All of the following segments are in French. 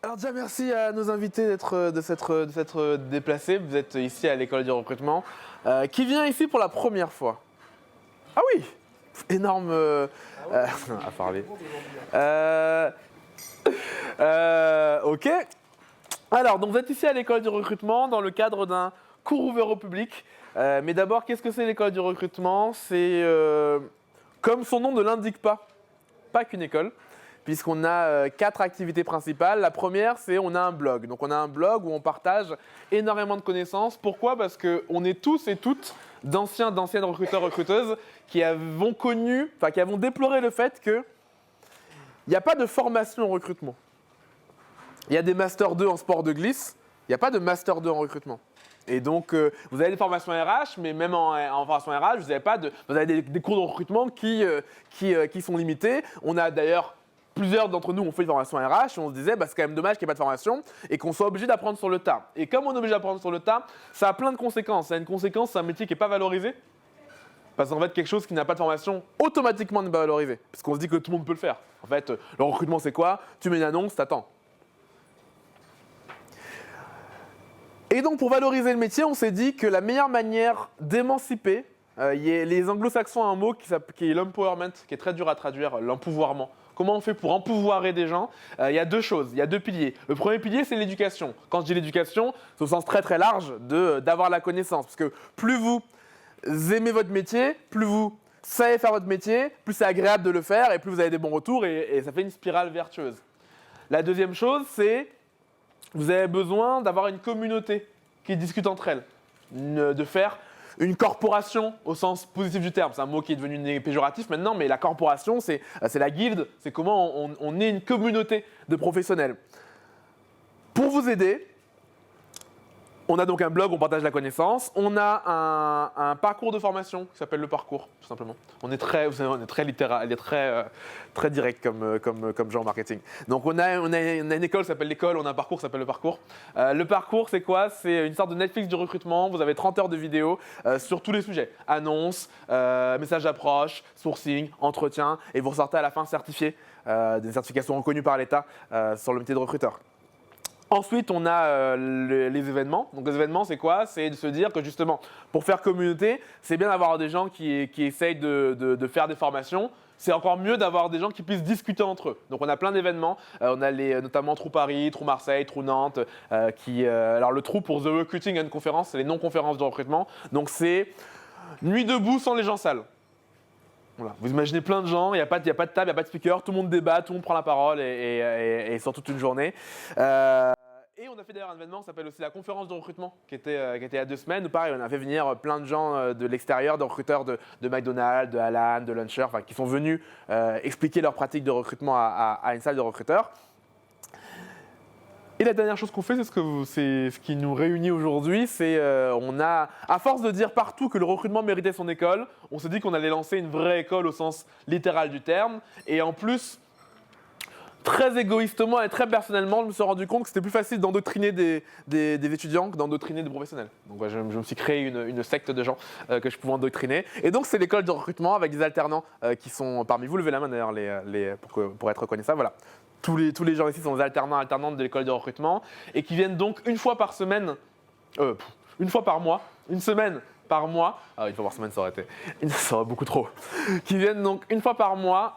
Alors déjà merci à nos invités de s'être déplacés. Vous êtes ici à l'école du recrutement. Qui vient ici pour la première fois? Ah oui, énorme à parler. Ok. Alors donc vous êtes ici à l'école du recrutement dans le cadre d'un cours ouvert au public. Mais d'abord, qu'est-ce que c'est l'école du recrutement? C'est comme son nom ne l'indique pas qu'une école, puisqu'on a 4 activités principales. La première, c'est on a un blog. Donc on a un blog où on partage énormément de connaissances. Pourquoi? Parce qu'on est tous et toutes d'anciennes recruteurs, recruteuses qui avons qui avons déploré le fait qu'il n'y a pas de formation en recrutement. Il y a des Master 2 en sport de glisse, il n'y a pas de Master 2 en recrutement. Et donc, vous avez des formations RH, mais même en formation RH, vous avez des cours de recrutement qui sont limités. On a d'ailleurs, plusieurs d'entre nous ont fait une formation RH et on se disait, c'est quand même dommage qu'il n'y ait pas de formation et qu'on soit obligé d'apprendre sur le tas. Et comme on est obligé d'apprendre sur le tas, ça a plein de conséquences. Ça a une conséquence, c'est un métier qui n'est pas valorisé. Parce qu'en fait, quelque chose qui n'a pas de formation, automatiquement n'est pas valorisé. Parce qu'on se dit que tout le monde peut le faire. En fait, le recrutement, c'est quoi? Tu mets une annonce, t'attends. Et donc, pour valoriser le métier, on s'est dit que la meilleure manière d'émanciper, les anglo-saxons ont un mot qui est l'empowerment, qui est très dur à traduire, l'empouvoirment. Comment on fait pour empouvoirer des gens? Il y a deux choses, il y a deux piliers. Le premier pilier, c'est l'éducation. Quand je dis l'éducation, c'est au sens très très large d'avoir la connaissance. Parce que plus vous aimez votre métier, plus vous savez faire votre métier, plus c'est agréable de le faire et plus vous avez des bons retours et ça fait une spirale vertueuse. La deuxième chose, c'est vous avez besoin d'avoir une communauté qui discute entre elles, de faire une corporation au sens positif du terme. C'est un mot qui est devenu péjoratif maintenant, mais la corporation, c'est la guilde, c'est comment on est une communauté de professionnels. Pour vous aider, on a donc un blog où on partage la connaissance. On a un parcours de formation qui s'appelle le parcours, tout simplement. On est très littéral, très direct comme genre en marketing. Donc on a une école qui s'appelle l'école, on a un parcours qui s'appelle le parcours. Le parcours, c'est quoi? C'est une sorte de Netflix du recrutement. Vous avez 30 heures de vidéos sur tous les sujets. Annonces, messages d'approche, sourcing, entretien. Et vous ressortez à la fin certifié, des certifications reconnues par l'État sur le métier de recruteur. Ensuite, on a les événements. Donc les événements, c'est quoi? C'est de se dire que justement, pour faire communauté, c'est bien d'avoir des gens qui essayent de faire des formations. C'est encore mieux d'avoir des gens qui puissent discuter entre eux. Donc on a plein d'événements. On a notamment Trou Paris, Trou Marseille, Trou Nantes. Alors le Trou pour The Recruiting and Conference, c'est les non-conférences de recrutement. Donc c'est nuit debout sans les gens sales. Voilà. Vous imaginez plein de gens, il n'y a pas de table, il n'y a pas de speaker, tout le monde débat, tout le monde prend la parole et sur toute une journée. Et on a fait d'ailleurs un événement qui s'appelle aussi la conférence de recrutement, qui était il y a 2 semaines. Pareil, on a fait venir plein de gens de l'extérieur, de recruteurs de McDonald's, de Alan, de Luncher, qui sont venus expliquer leur pratique de recrutement à une salle de recruteurs. Et la dernière chose qu'on fait, c'est ce qui nous réunit aujourd'hui, c'est on a, à force de dire partout que le recrutement méritait son école, on s'est dit qu'on allait lancer une vraie école au sens littéral du terme. Et en plus, très égoïstement et très personnellement, je me suis rendu compte que c'était plus facile d'endoctriner des étudiants que d'endoctriner des professionnels. Donc je me suis créé une secte de gens que je pouvais endoctriner. Et donc c'est l'école de recrutement avec des alternants qui sont parmi vous. Levez la main d'ailleurs pour être reconnaissable. Voilà. Tous les gens ici sont des alternantes de l'école de recrutement et qui viennent donc une fois par semaine, une fois par mois, une semaine par mois, une fois par semaine ça aurait beaucoup trop, qui viennent donc une fois par mois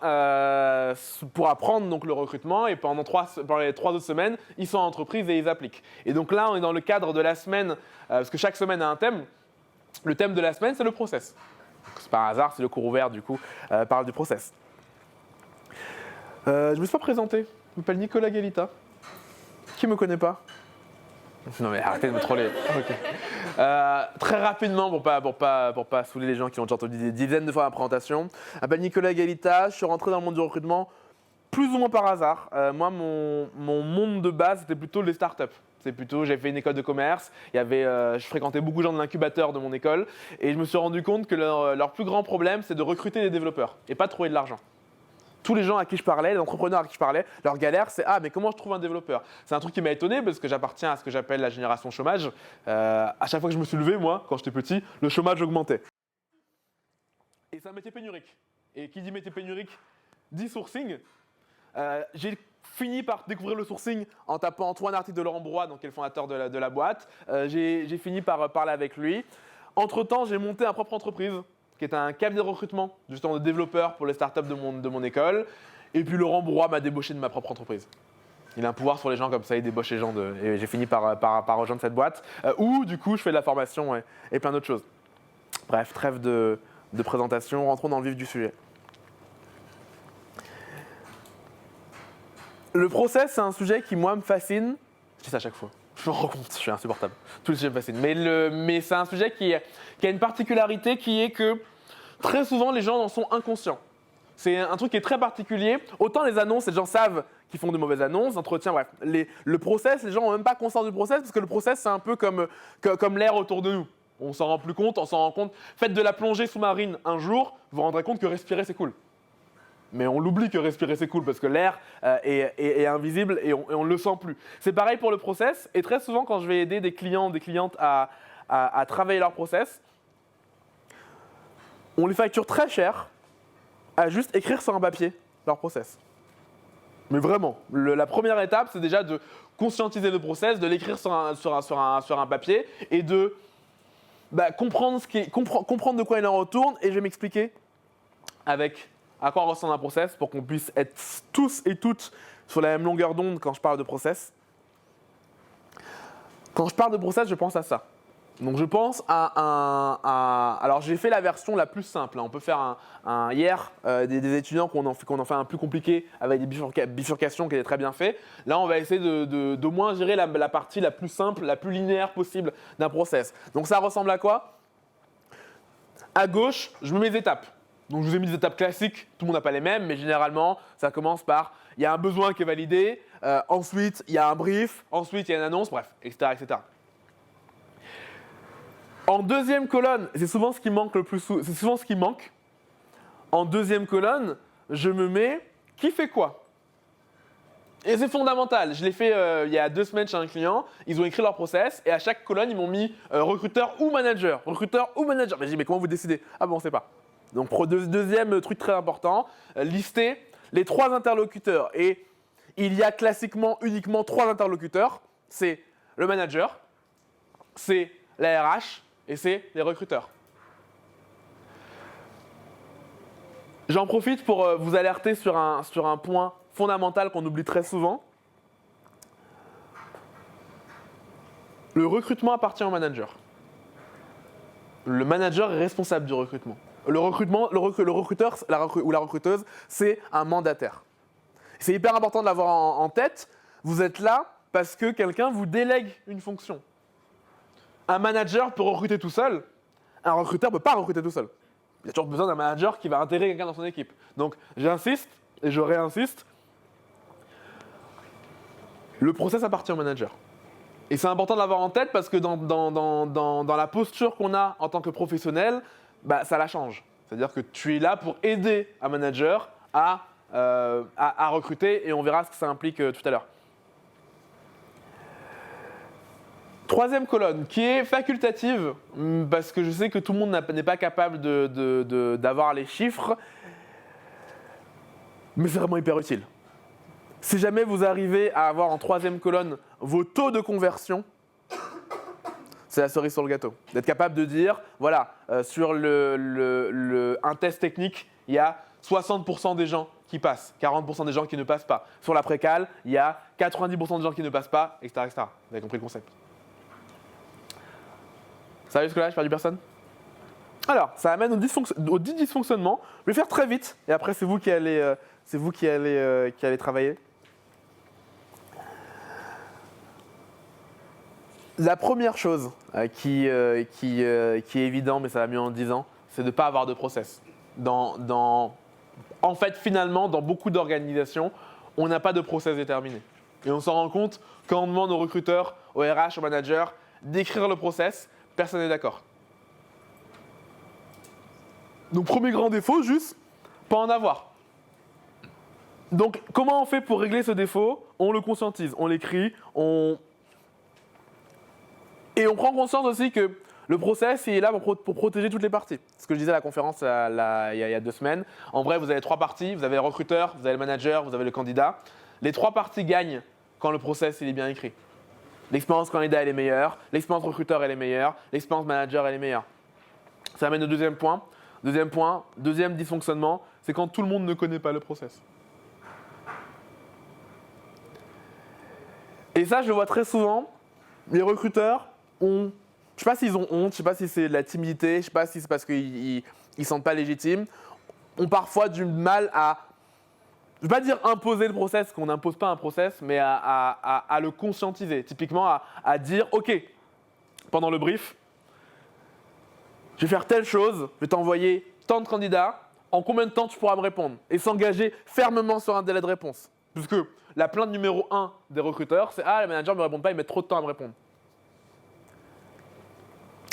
pour apprendre donc le recrutement et pendant les 3 autres semaines, ils sont en entreprise et ils appliquent. Et donc là, on est dans le cadre de la semaine, parce que chaque semaine a un thème. Le thème de la semaine, c'est le process. Donc, c'est par hasard, c'est le cours ouvert du coup, parle du process. Je ne me suis pas présenté. Je m'appelle Nicolas Galita. Qui me connaît pas? Non mais arrêtez de me troller. Okay. Très rapidement, pour pas saouler les gens qui ont déjà entendu des dizaines de fois ma présentation. Je m'appelle Nicolas Galita. Je suis rentré dans le monde du recrutement plus ou moins par hasard. Moi, mon monde de base, c'était plutôt les startups. J'ai fait une école de commerce. Je fréquentais beaucoup de gens de l'incubateur de mon école et je me suis rendu compte que leur plus grand problème, c'est de recruter des développeurs et pas de trouver de l'argent. Tous les gens à qui je parlais, les entrepreneurs à qui je parlais, leur galère, c'est « Ah, mais comment je trouve un développeur ?» C'est un truc qui m'a étonné parce que j'appartiens à ce que j'appelle la génération chômage. À chaque fois que je me suis levé, moi, quand j'étais petit, le chômage augmentait. Et c'est un métier pénurique. Et qui dit métier pénurique dit sourcing. J'ai fini par découvrir le sourcing en tapant Antoine Article de Laurent Broye, donc qui est le fondateur de la boîte. J'ai fini par parler avec lui. Entre-temps, j'ai monté ma propre entreprise, qui est un cabinet de recrutement, justement de développeurs pour les startups de mon école. Et puis Laurent Broye m'a débauché de ma propre entreprise. Il a un pouvoir sur les gens comme ça, il débauche les gens. Et j'ai fini par rejoindre cette boîte, où du coup je fais de la formation et plein d'autres choses. Bref, trêve de présentation, rentrons dans le vif du sujet. Le process, c'est un sujet qui, moi, me fascine. Je dis ça à chaque fois. Je me rends compte, je suis insupportable. Tous les sujets me fascinent. Mais c'est un sujet qui a une particularité qui est que très souvent, les gens en sont inconscients. C'est un truc qui est très particulier. Autant les annonces, les gens savent qu'ils font de mauvaises annonces, entretiens, bref. Le process, les gens n'ont même pas conscience du process parce que le process, c'est un peu comme l'air autour de nous. On s'en rend plus compte, on s'en rend compte. Faites de la plongée sous-marine un jour, vous vous rendrez compte que respirer, c'est cool. Mais on l'oublie que respirer c'est cool parce que l'air est invisible et on ne le sent plus. C'est pareil pour le process et très souvent quand je vais aider des clients, des clientes à travailler leur process, on les facture très cher à juste écrire sur un papier leur process. Mais vraiment, la première étape c'est déjà de conscientiser le process, de l'écrire sur un papier et de comprendre de quoi il en retourne et je vais m'expliquer avec à quoi ressemble un process pour qu'on puisse être tous et toutes sur la même longueur d'onde quand je parle de process. Quand je parle de process, je pense à ça. Donc je pense alors j'ai fait la version la plus simple. On peut faire hier des étudiants qu'on en fait un plus compliqué avec des bifurcations qui est très bien fait. Là on va essayer de moins gérer la partie la plus simple, la plus linéaire possible d'un process. Donc ça ressemble à quoi? À gauche, je mets mes étapes. Donc je vous ai mis des étapes classiques, tout le monde n'a pas les mêmes, mais généralement ça commence par il y a un besoin qui est validé, ensuite il y a un brief, ensuite il y a une annonce, bref, etc. etc. En deuxième colonne, c'est souvent ce qui manque le plus, c'est souvent ce qui manque. En deuxième colonne, je me mets qui fait quoi. Et c'est fondamental. Je l'ai fait il y a 2 semaines chez un client. Ils ont écrit leur process et à chaque colonne ils m'ont mis recruteur ou manager, recruteur ou manager. Mais j'ai dit mais comment vous décidez? Ah bon on sait pas. Donc deuxième truc très important, lister les 3 interlocuteurs. Et il y a classiquement uniquement 3 interlocuteurs. C'est le manager, c'est la RH et c'est les recruteurs. J'en profite pour vous alerter sur un point fondamental qu'on oublie très souvent. Le recrutement appartient au manager. Le manager est responsable du recrutement. Le recruteur ou la recruteuse, c'est un mandataire. C'est hyper important de l'avoir en tête. Vous êtes là parce que quelqu'un vous délègue une fonction. Un manager peut recruter tout seul. Un recruteur ne peut pas recruter tout seul. Il y a toujours besoin d'un manager qui va intégrer quelqu'un dans son équipe. Donc j'insiste et je réinsiste. Le process appartient au manager. Et c'est important de l'avoir en tête parce que dans la posture qu'on a en tant que professionnel, ça la change. C'est-à-dire que tu es là pour aider un manager à recruter et on verra ce que ça implique tout à l'heure. Troisième colonne qui est facultative parce que je sais que tout le monde n'est pas capable d'avoir les chiffres, mais c'est vraiment hyper utile. Si jamais vous arrivez à avoir en troisième colonne vos taux de conversion, c'est la cerise sur le gâteau. D'être capable de dire, voilà, sur un test technique, il y a 60% des gens qui passent, 40% des gens qui ne passent pas. Sur la précale, il y a 90% des gens qui ne passent pas, etc. etc. Vous avez compris le concept. Ça va jusque-là, j'ai perdu personne? Alors, ça amène aux 10 dysfonctionnements. Je vais faire très vite et après c'est vous qui allez travailler. La première chose qui est évidente, mais ça va mieux en 10 ans, c'est de ne pas avoir de process. En fait, finalement, dans beaucoup d'organisations, on n'a pas de process déterminé. Et on s'en rend compte quand on demande aux recruteurs, aux RH, aux managers d'écrire le process, personne n'est d'accord. Donc, premier grand défaut, juste pas en avoir. Donc, comment on fait pour régler ce défaut? On le conscientise, on l'écrit, et on prend conscience aussi que Le process, il est là pour protéger toutes les parties. Ce que je disais à la conférence il y a 2 semaines. En vrai, vous avez 3 parties. Vous avez le recruteur, vous avez le manager, vous avez le candidat. Les 3 parties gagnent quand le process il est bien écrit. L'expérience candidat elle est meilleure, l'expérience recruteur elle est meilleure, l'expérience manager elle est meilleure. Ça amène au deuxième point. Deuxième dysfonctionnement, c'est quand tout le monde ne connaît pas le process. Et ça, je le vois très souvent. Les recruteurs ont, je ne sais pas s'ils ont honte, je ne sais pas si c'est de la timidité, je ne sais pas si c'est parce qu'ils ne se sentent pas légitimes, ont parfois du mal à, je ne vais pas dire imposer le process, qu'on n'impose pas un process, mais à le conscientiser. Typiquement, à dire, OK, pendant le brief, je vais faire telle chose, je vais t'envoyer tant de candidats, en combien de temps tu pourras me répondre? Et s'engager fermement sur un délai de réponse. Puisque la plainte numéro 1 des recruteurs, c'est « Ah, les managers ne me répondent pas, ils mettent trop de temps à me répondre. »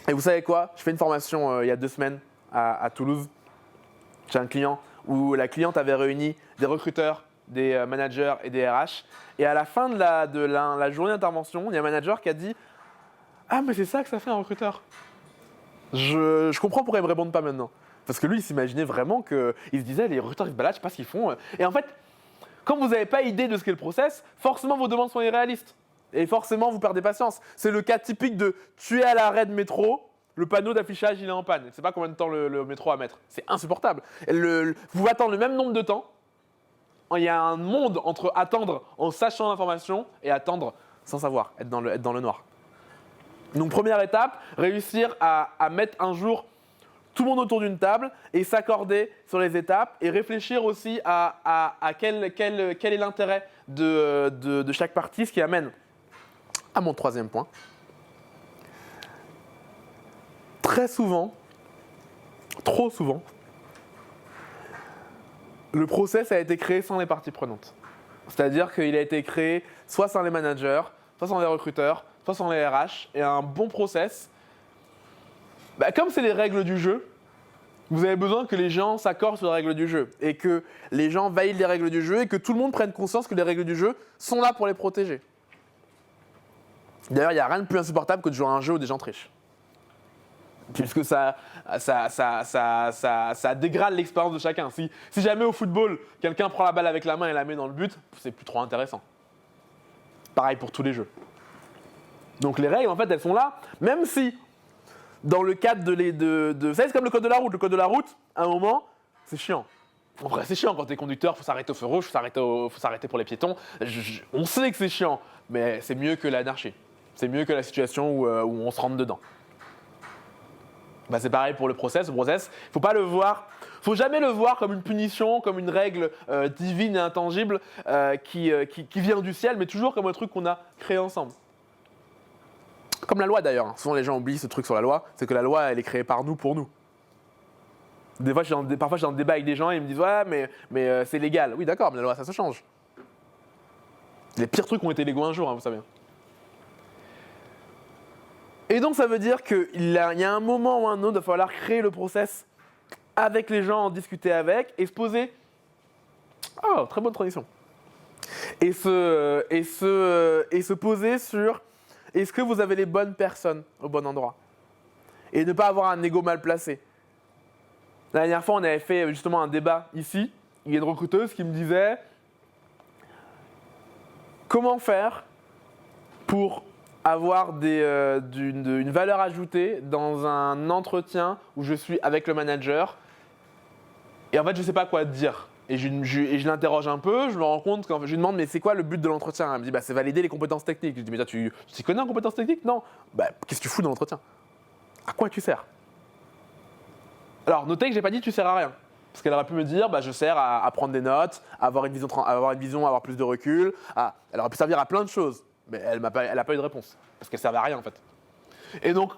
Et vous savez quoi? Je fais une formation il y a 2 semaines à Toulouse. J'ai un client où la cliente avait réuni des recruteurs, des managers et des RH. Et à la fin de la journée d'intervention, il y a un manager qui a dit « Ah, mais c'est ça que ça fait un recruteur. Je comprends pourquoi ils ne me répondent pas maintenant. » Parce que lui, il s'imaginait vraiment qu'il se disait « Les recruteurs, ils se baladent, je ne sais pas ce qu'ils font. » Et en fait, comme vous n'avez pas idée de ce qu'est le process, forcément vos demandes sont irréalistes. Et forcément, vous perdez patience. C'est le cas typique de tu es à l'arrêt de métro, le panneau d'affichage il est en panne. Tu ne sais pas combien de temps le métro va mettre. C'est insupportable. Vous attendez le même nombre de temps. Il y a un monde entre attendre en sachant l'information et attendre sans savoir, être dans le noir. Donc première étape, réussir à mettre un jour tout le monde autour d'une table et s'accorder sur les étapes et réfléchir aussi à quel est l'intérêt de chaque partie, ce qui amène à mon 3e point. Très souvent, trop souvent, le process a été créé sans les parties prenantes. C'est-à-dire qu'il a été créé soit sans les managers, soit sans les recruteurs, soit sans les RH. Et un bon process, comme c'est les règles du jeu, vous avez besoin que les gens s'accordent sur les règles du jeu et que les gens valident les règles du jeu et que tout le monde prenne conscience que les règles du jeu sont là pour les protéger. D'ailleurs, il n'y a rien de plus insupportable que de jouer à un jeu où des gens trichent. Puisque ça dégrade l'expérience de chacun. Si jamais au football, quelqu'un prend la balle avec la main et la met dans le but, c'est plus trop intéressant. Pareil pour tous les jeux. Donc les règles, en fait, elles sont là, même si dans le cadre vous savez, c'est comme le code de la route. Le code de la route, à un moment, c'est chiant. En vrai, c'est chiant quand t'es conducteur, faut s'arrêter au feu rouge, faut s'arrêter pour les piétons. On sait que c'est chiant, mais c'est mieux que l'anarchie. C'est mieux que la situation où on se rentre dedans. C'est pareil pour le process. Faut jamais le voir comme une punition, comme une règle divine et intangible qui vient du ciel, mais toujours comme un truc qu'on a créé ensemble. Comme la loi d'ailleurs. Souvent les gens oublient ce truc sur la loi, c'est que la loi elle est créée par nous pour nous. Parfois je suis dans le débat avec des gens et ils me disent ouais mais c'est légal. Oui d'accord, mais la loi ça se change. Les pires trucs ont été légaux un jour, vous savez. Et donc ça veut dire qu'il y a un moment ou un autre, il va falloir créer le process avec les gens, en discuter avec et se poser. Oh, très bonne transition. Et se poser sur est-ce que vous avez les bonnes personnes au bon endroit? Et ne pas avoir un ego mal placé. La dernière fois, on avait fait justement un débat ici. Il y a une recruteuse qui me disait comment faire pour avoir une valeur ajoutée dans un entretien où je suis avec le manager. Et en fait, je ne sais pas quoi dire. Et je l'interroge un peu, je me rends compte, je lui demande mais c'est quoi le but de l'entretien? Elle me dit c'est valider les compétences techniques. Je lui dis mais toi tu t'y connais en compétences techniques? Non. Qu'est-ce que tu fous dans l'entretien? À quoi tu sers? Alors notez que j'ai pas dit tu sers à rien. Parce qu'elle aurait pu me dire je sers à prendre des notes, à avoir une vision, avoir plus de recul. Elle aurait pu servir à plein de choses. Mais elle n'a pas eu de réponse. Parce qu'elle ne servait à rien en fait. Et donc,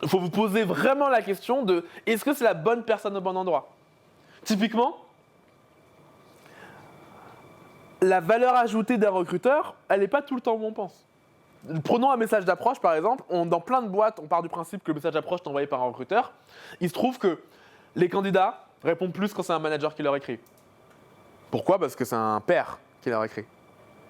il faut vous poser vraiment la question de est-ce que c'est la bonne personne au bon endroit? Typiquement, la valeur ajoutée d'un recruteur, elle n'est pas tout le temps où on pense. Prenons un message d'approche par exemple. Dans plein de boîtes, on part du principe que le message d'approche est envoyé par un recruteur. Il se trouve que les candidats répondent plus quand c'est un manager qui leur écrit. Pourquoi? Parce que c'est un père qui leur écrit.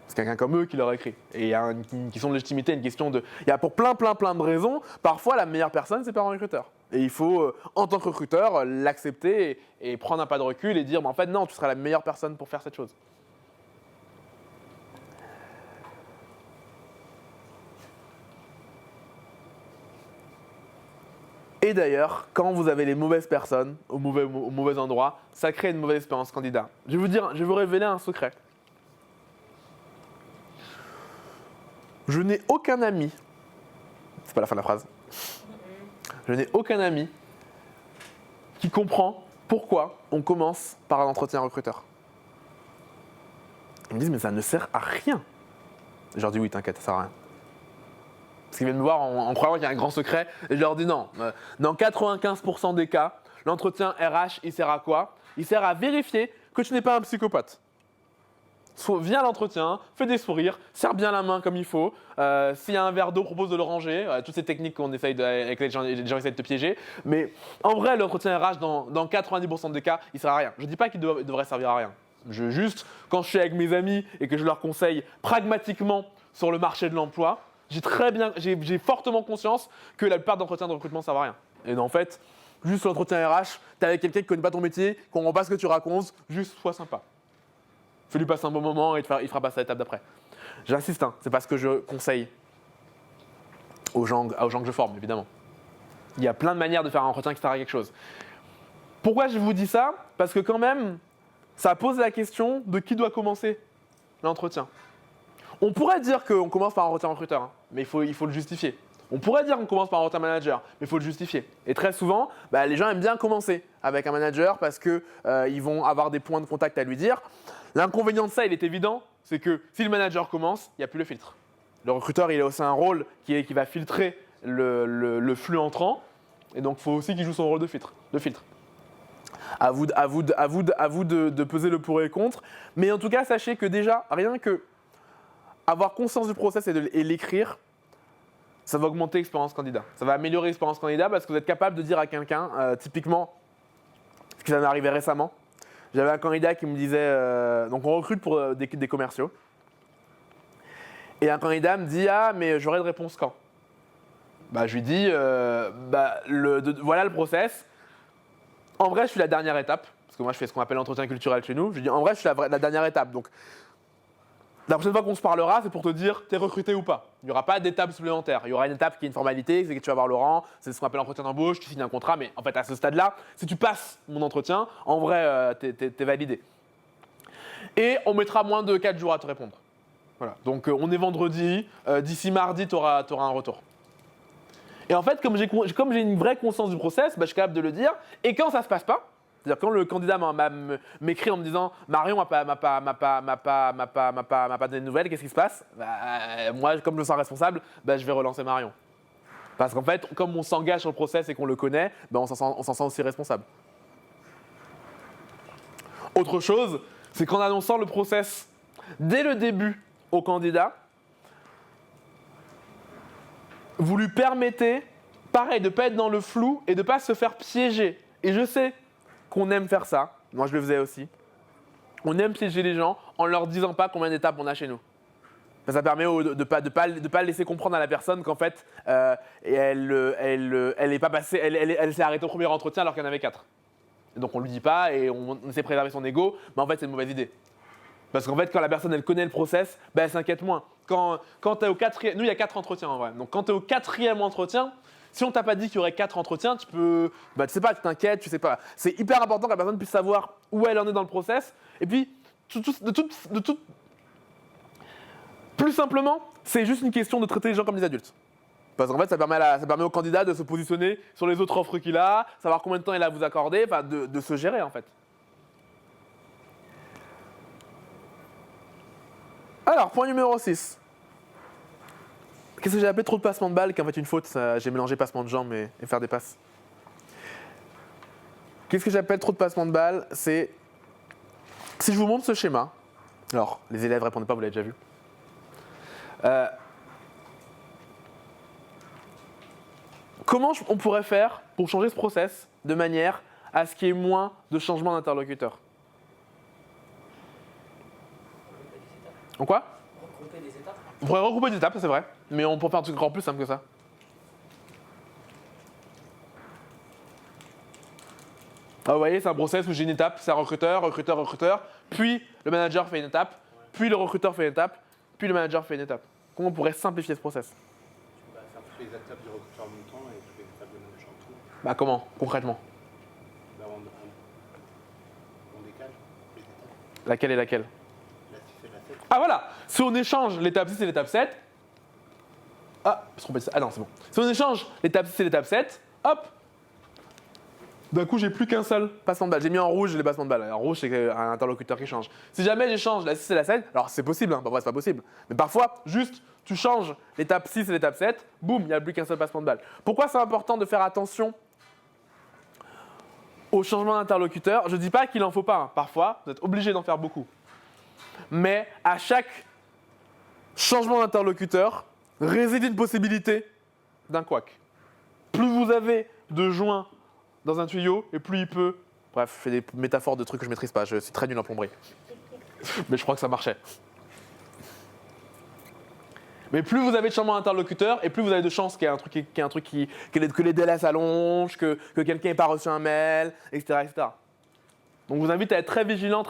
C'est quelqu'un comme eux qui leur écrit. Et il y a une question de légitimité, une question de... Il y a pour plein de raisons, parfois la meilleure personne, c'est pas un recruteur. Et il faut, en tant que recruteur, l'accepter et prendre un pas de recul et dire, en fait, non, tu seras la meilleure personne pour faire cette chose. Et d'ailleurs, quand vous avez les mauvaises personnes au mauvais endroit, ça crée une mauvaise expérience candidat. Je vais vous révéler un secret. Je n'ai aucun ami, c'est pas la fin de la phrase, je n'ai aucun ami qui comprend pourquoi on commence par un entretien recruteur. Ils me disent, mais ça ne sert à rien. Je leur dis, oui, t'inquiète, ça sert à rien. Parce qu'ils viennent me voir en croyant qu'il y a un grand secret. Et je leur dis non. Dans 95% des cas, l'entretien RH, il sert à quoi? Il sert à vérifier que tu n'es pas un psychopathe. Viens à l'entretien, fais des sourires, serre bien la main comme il faut. S'il y a un verre d'eau, propose de le ranger. Toutes ces techniques avec lesquelles les gens essaient de te piéger. Mais en vrai, l'entretien RH, dans 90% des cas, il ne sert à rien. Je ne dis pas qu'il devrait servir à rien. Quand je suis avec mes amis et que je leur conseille pragmatiquement sur le marché de l'emploi, j'ai fortement conscience que la plupart d'entretiens de recrutement ne servent à rien. Et en fait, juste l'entretien RH, t'es avec quelqu'un qui ne connaît pas ton métier, qui ne comprend pas ce que tu racontes, juste sois sympa. Fais-lui passer un bon moment et il fera passer à l'étape d'après. J'insiste, hein, c'est pas ce que je conseille aux gens que je forme, évidemment. Il y a plein de manières de faire un entretien qui sert à quelque chose. Pourquoi je vous dis ça? Parce que quand même, ça pose la question de qui doit commencer l'entretien. On pourrait dire qu'on commence par un entretien recruteur, hein, mais il faut le justifier. On pourrait dire qu'on commence par un entretien manager, mais il faut le justifier. Et très souvent, les gens aiment bien commencer avec un manager parce qu'ils vont avoir des points de contact à lui dire. L'inconvénient de ça, il est évident, c'est que si le manager commence, il n'y a plus le filtre. Le recruteur, il a aussi un rôle qui va filtrer le flux entrant, et donc il faut aussi qu'il joue son rôle de filtre. À vous de peser le pour et le contre, mais en tout cas, sachez que déjà, rien que avoir conscience du process et l'écrire, ça va augmenter l'expérience candidat. Ça va améliorer l'expérience candidat parce que vous êtes capable de dire à quelqu'un, typiquement, ce qui m'est arrivé récemment. J'avais un candidat qui me disait, donc on recrute pour des commerciaux. Et un candidat me dit, ah mais j'aurai de réponse quand? Je lui dis, voilà le process. En vrai, je suis la dernière étape, parce que moi je fais ce qu'on appelle l'entretien culturel chez nous. Je lui dis, en vrai, je suis la dernière étape. Donc, la prochaine fois qu'on se parlera, c'est pour te dire, t'es recruté ou pas. Il n'y aura pas d'étape supplémentaire. Il y aura une étape qui est une formalité, c'est que tu vas voir Laurent, c'est ce qu'on appelle l'entretien d'embauche, tu signes un contrat, mais en fait, à ce stade-là, si tu passes mon entretien, en vrai, t'es validé. Et on mettra moins de 4 jours à te répondre. Voilà. Donc, on est vendredi, d'ici mardi, tu auras un retour. Et en fait, comme j'ai une vraie conscience du process, je suis capable de le dire. Et quand ça ne se passe pas, c'est-à-dire quand le candidat m'écrit en me disant Marion m'a pas donné de nouvelles, qu'est-ce qui se passe? Moi, comme je me sens responsable, je vais relancer Marion. Parce qu'en fait, comme on s'engage sur le process et qu'on le connaît, on s'en sent aussi responsable. Autre chose, c'est qu'en annonçant le process dès le début au candidat, vous lui permettez, pareil, de ne pas être dans le flou et de ne pas se faire piéger. Et je sais qu'on aime faire ça. Moi, je le faisais aussi. On aime piéger les gens en ne leur disant pas combien d'étapes on a chez nous. Ça permet de ne pas laisser comprendre à la personne qu'en fait, elle est pas passée, elle s'est arrêtée au premier entretien alors qu'il y en avait 4. Et donc on ne lui dit pas et on essaie de préserver son ego, mais en fait, c'est une mauvaise idée. Parce qu'en fait, quand la personne elle connaît le process, elle s'inquiète moins. Quand tu es au 4e, nous il y a 4 entretiens en vrai. Donc quand tu es au 4e entretien, si on t'a pas dit qu'il y aurait 4 entretiens, tu peux, tu sais pas, tu t'inquiètes, tu sais pas. C'est hyper important que la personne puisse savoir où elle en est dans le process. Et puis, plus simplement, c'est juste une question de traiter les gens comme des adultes. Parce qu'en fait, ça permet au candidat de se positionner sur les autres offres qu'il a, savoir combien de temps il a à vous accorder, de se gérer en fait. Alors, point numéro 6. Qu'est-ce que j'ai appelé trop de passements de balles, qui est en fait une faute, j'ai mélangé passement de jambes et faire des passes. Qu'est-ce que j'appelle trop de passements de balles? C'est, si je vous montre ce schéma, alors les élèves ne répondent pas, vous l'avez déjà vu. Comment on pourrait faire pour changer ce process de manière à ce qu'il y ait moins de changements d'interlocuteur? En quoi? regrouper des étapes. On pourrait regrouper des étapes, ça c'est vrai, mais on peut faire un truc encore plus simple que ça. Ah, vous voyez, c'est un process où j'ai une étape, c'est un recruteur, recruteur, recruteur, puis le manager fait une étape, puis le recruteur fait une étape, puis le manager fait une étape. Comment on pourrait simplifier ce process? Tu vas faire toutes les étapes du recruteur en même temps et toutes les étapes de manager en tout. Bah comment, concrètement? Bah, on décale les étapes. Laquelle est laquelle? La 6 et la 7. Ah voilà, si on échange l'étape 6 et l'étape 7, ah, je me suis trompé de ça. Ah non, c'est bon. Si on échange l'étape 6 et l'étape 7, hop, d'un coup, j'ai plus qu'un seul passement de balle. J'ai mis en rouge les passements de balle. En rouge, c'est un interlocuteur qui change. Si jamais j'échange la 6 et la 7, alors c'est possible, hein, parfois c'est pas possible. Mais parfois, juste, tu changes l'étape 6 et l'étape 7, boum, il n'y a plus qu'un seul passement de balle. Pourquoi c'est important de faire attention au changement d'interlocuteur? Je ne dis pas qu'il n'en faut pas. Hein. Parfois, vous êtes obligé d'en faire beaucoup. Mais à chaque changement d'interlocuteur réside une possibilité d'un couac. Plus vous avez de joints dans un tuyau et plus il peut. Bref, je fais des métaphores de trucs que je maîtrise pas. Je suis très nul en plomberie. Mais je crois que ça marchait. Mais plus vous avez de changements d'interlocuteur et plus vous avez de chances qu'il y ait un truc, que les délais s'allongent, que quelqu'un n'ait pas reçu un mail, etc., etc. Donc je vous invite à être très vigilante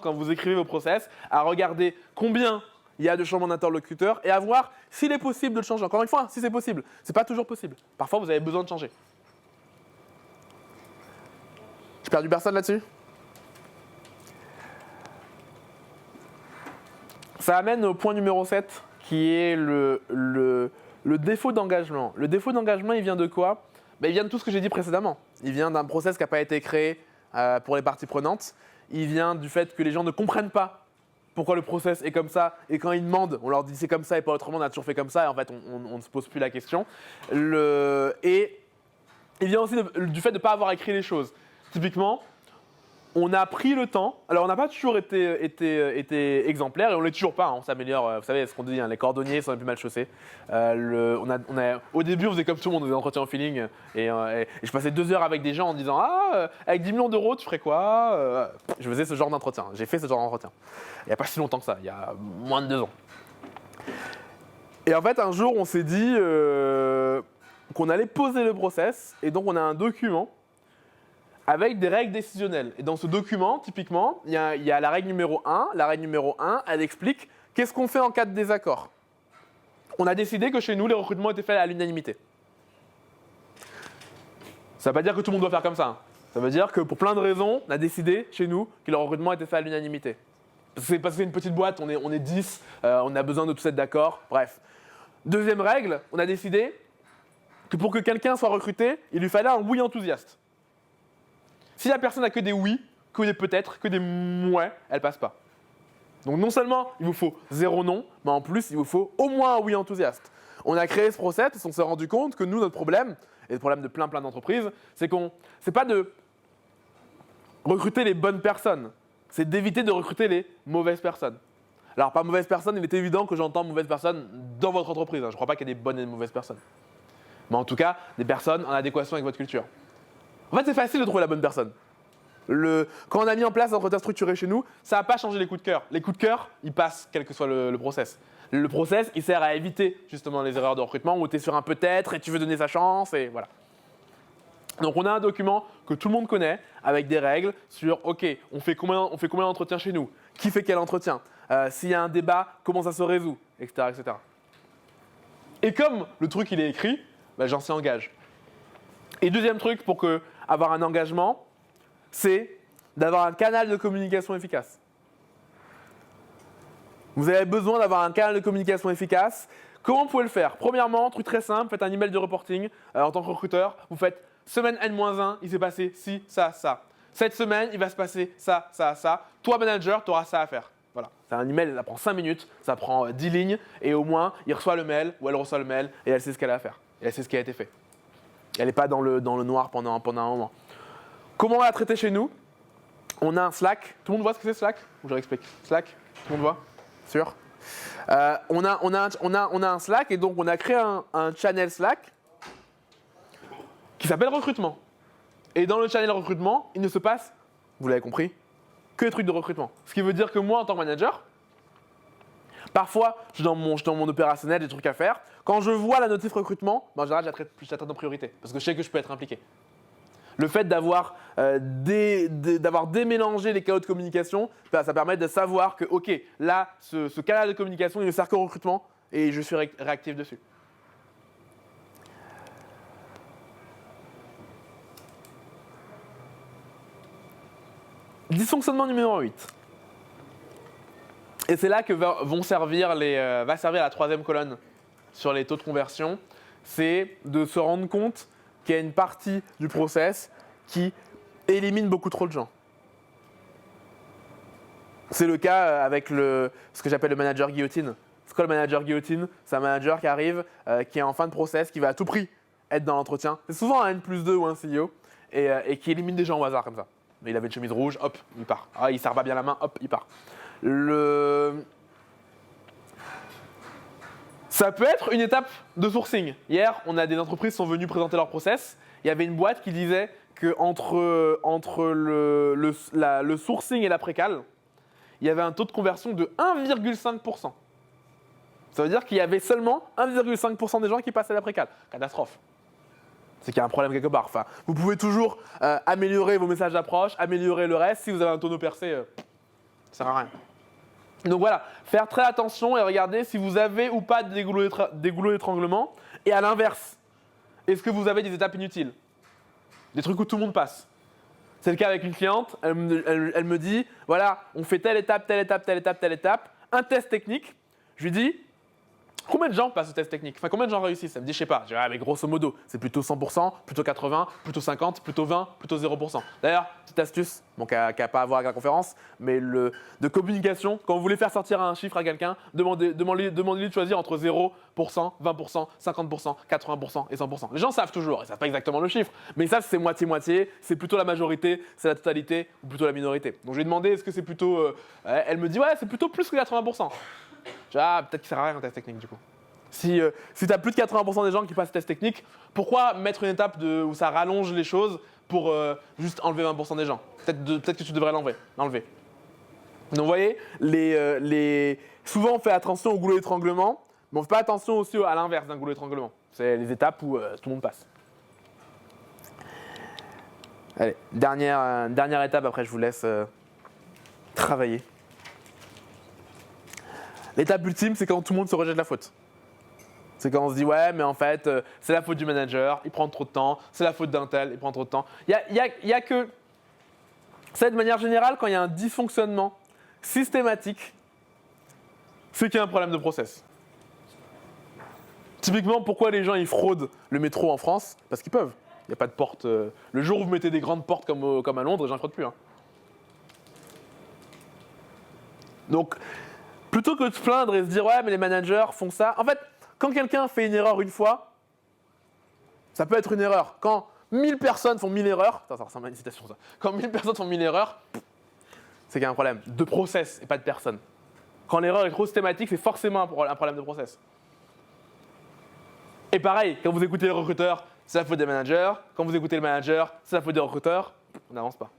quand vous écrivez vos process, à regarder combien il y a de changements d'interlocuteur et à voir s'il est possible de le changer. Encore une fois, si c'est possible. C'est pas toujours possible. Parfois, vous avez besoin de changer. J'ai perdu personne là-dessus? Ça amène au point numéro 7, qui est le défaut d'engagement. Le défaut d'engagement, il vient de quoi? Il vient de tout ce que j'ai dit précédemment. Il vient d'un process qui n'a pas été créé pour les parties prenantes. Il vient du fait que les gens ne comprennent pas pourquoi le process est comme ça. Et quand ils demandent, on leur dit c'est comme ça et pas autrement, on a toujours fait comme ça. Et en fait, on ne se pose plus la question. Et il vient aussi du fait de ne pas avoir écrit les choses. Typiquement, on a pris le temps. Alors, on n'a pas toujours été exemplaire et on ne l'est toujours pas. Hein, on s'améliore. Vous savez ce qu'on dit, hein, les cordonniers sont les plus mal chaussés. Au début, on faisait comme tout le monde, on faisait des entretiens au feeling. Et je passais 2 heures avec des gens en disant avec 10 millions d'euros, tu ferais quoi? Je faisais ce genre d'entretien. J'ai fait ce genre d'entretien. Il n'y a pas si longtemps que ça, il y a moins de 2 ans. Et en fait, un jour, on s'est dit qu'on allait poser le process. Et donc, on a un document avec des règles décisionnelles. Et dans ce document, typiquement, il y a la règle numéro 1. La règle numéro 1, elle explique qu'est-ce qu'on fait en cas de désaccord. On a décidé que chez nous, les recrutements étaient faits à l'unanimité. Ça ne veut pas dire que tout le monde doit faire comme ça. Hein. Ça veut dire que pour plein de raisons, on a décidé chez nous que le recrutement était fait à l'unanimité. Parce que c'est une petite boîte, on est 10, on a besoin de tous être d'accord, bref. Deuxième règle, on a décidé que pour que quelqu'un soit recruté, il lui fallait un oui enthousiaste. Si la personne n'a que des oui, que des peut-être, que des mouais, elle passe pas. Donc non seulement il vous faut 0 non, mais en plus il vous faut au moins un oui enthousiaste. On a créé ce process parce qu'on s'est rendu compte que nous, notre problème, et le problème de plein d'entreprises, c'est pas de recruter les bonnes personnes, c'est d'éviter de recruter les mauvaises personnes. Alors par mauvaise personne, il est évident que j'entends mauvaise personne dans votre entreprise. Je ne crois pas qu'il y ait des bonnes et des mauvaises personnes. Mais en tout cas, des personnes en adéquation avec votre culture. En fait, c'est facile de trouver la bonne personne. Quand on a mis en place l'entretien structuré chez nous, ça n'a pas changé les coups de cœur. Les coups de cœur, ils passent quel que soit le process. Le process, il sert à éviter justement les erreurs de recrutement où tu es sur un peut-être et tu veux donner sa chance et voilà. Donc on a un document que tout le monde connaît avec des règles sur OK, on fait combien d'entretiens chez nous? Qui fait quel entretien? S'il y a un débat, comment ça se résout? Etc. etc. Et comme le truc il est écrit, j'en sais engage. Et deuxième truc pour avoir un engagement, c'est d'avoir un canal de communication efficace. Vous avez besoin d'avoir un canal de communication efficace. Comment vous pouvez le faire? Premièrement, truc très simple, faites un email de reporting en tant que recruteur. Vous faites semaine N-1, il s'est passé ci, ça, ça. Cette semaine, il va se passer ça, ça, ça. Toi, manager, tu auras ça à faire. Voilà. C'est un email, ça prend 5 minutes, ça prend 10 lignes et au moins, il reçoit le mail ou elle reçoit le mail et elle sait ce qu'elle a à faire. Et elle sait ce qui a été fait. Elle n'est pas dans le noir pendant un moment. Comment on l'a traité chez nous? On a un Slack. Tout le monde voit ce que c'est Slack? Ou je réexplique. Slack? Tout le monde voit? Sûr? On a un Slack et donc on a créé un channel Slack qui s'appelle recrutement. Et dans le channel recrutement, il ne se passe, vous l'avez compris, que des trucs de recrutement. Ce qui veut dire que moi, en tant que manager, Parfois, je suis dans mon opérationnel, des trucs à faire. Quand je vois la notif recrutement, en général, je la traite en priorité parce que je sais que je peux être impliqué. Le fait d'avoir démélangé les canaux de communication, ça permet de savoir que, ok, là, ce canal de communication, il ne sert qu'au recrutement et je suis réactif dessus. Dysfonctionnement numéro 8. Et c'est là que va servir la troisième colonne sur les taux de conversion. C'est de se rendre compte qu'il y a une partie du process qui élimine beaucoup trop de gens. C'est le cas avec ce que j'appelle le manager guillotine. C'est quoi le manager guillotine? C'est un manager qui arrive, qui est en fin de process, qui va à tout prix être dans l'entretien. C'est souvent un N+2 ou un CEO et qui élimine des gens au hasard comme ça. Il avait une chemise rouge, hop, il part. Ah, il ne serre pas bien la main, hop, il part. Ça peut être une étape de sourcing. Hier, on a des entreprises qui sont venues présenter leur process. Il y avait une boîte qui disait qu'entre le sourcing et l'après-cal, il y avait un taux de conversion de 1,5%. Ça veut dire qu'il y avait seulement 1,5% des gens qui passaient l'après-cal. Catastrophe. C'est qu'il y a un problème quelque part. Enfin, vous pouvez toujours améliorer vos messages d'approche, améliorer le reste. Si vous avez un tonneau percé, ça ne sert à rien. Donc voilà, faire très attention et regarder si vous avez ou pas des goulots d'étranglement. Et à l'inverse, est-ce que vous avez des étapes inutiles? Des trucs où tout le monde passe. C'est le cas avec une cliente, elle me dit, voilà, on fait telle étape, telle étape, telle étape, telle étape, un test technique. Je lui dis, combien de gens passent au test technique? Enfin, combien de gens réussissent? Elle me dit, je sais pas. Je dis, ah, mais grosso modo, c'est plutôt 100%, plutôt 80%, plutôt 50%, plutôt 20%, plutôt 0%. D'ailleurs, petite astuce, bon, qui n'a pas à voir avec la conférence, mais de communication, quand vous voulez faire sortir un chiffre à quelqu'un, demandez-lui de choisir entre 0%, 20%, 50%, 80% et 100%. Les gens savent toujours, ils ne savent pas exactement le chiffre, mais ils savent que c'est moitié-moitié, c'est plutôt la majorité, c'est la totalité ou plutôt la minorité. Donc je lui ai demandé, est-ce que c'est plutôt… elle me dit, ouais, c'est plutôt plus que 80%. Ah, peut-être qu'il ne sert à rien un test technique du coup. Si tu as plus de 80% des gens qui passent le test technique, pourquoi mettre une étape où ça rallonge les choses pour juste enlever 20% des gens? Peut-être que tu devrais l'enlever. Donc vous voyez, souvent on fait attention au goulot d'étranglement, mais on ne fait pas attention aussi à l'inverse d'un goulot d'étranglement. C'est les étapes où tout le monde passe. Allez, dernière étape, après je vous laisse travailler. L'étape ultime, c'est quand tout le monde se rejette la faute. C'est quand on se dit, ouais, mais en fait, c'est la faute du manager, il prend trop de temps, c'est la faute d'un tel, il prend trop de temps. Il y a que… Ça, de manière générale, quand il y a un dysfonctionnement systématique, c'est qu'il y a un problème de process. Typiquement, pourquoi les gens ils fraudent le métro en France? Parce qu'ils peuvent. Il n'y a pas de porte. Le jour où vous mettez des grandes portes comme à Londres, les gens ne fraudent plus. Hein. Donc, plutôt que de se plaindre et se dire, ouais, mais les managers font ça. En fait, quand quelqu'un fait une erreur une fois, ça peut être une erreur. Quand 1000 personnes font 1000 erreurs, ça ressemble à une citation ça. Quand 1000 personnes font 1000 erreurs, c'est qu'il y a un problème de process et pas de personne. Quand l'erreur est trop systématique, c'est forcément un problème de process. Et pareil, quand vous écoutez les recruteurs, c'est la faute des managers. Quand vous écoutez le manager, c'est la faute des recruteurs. On n'avance pas.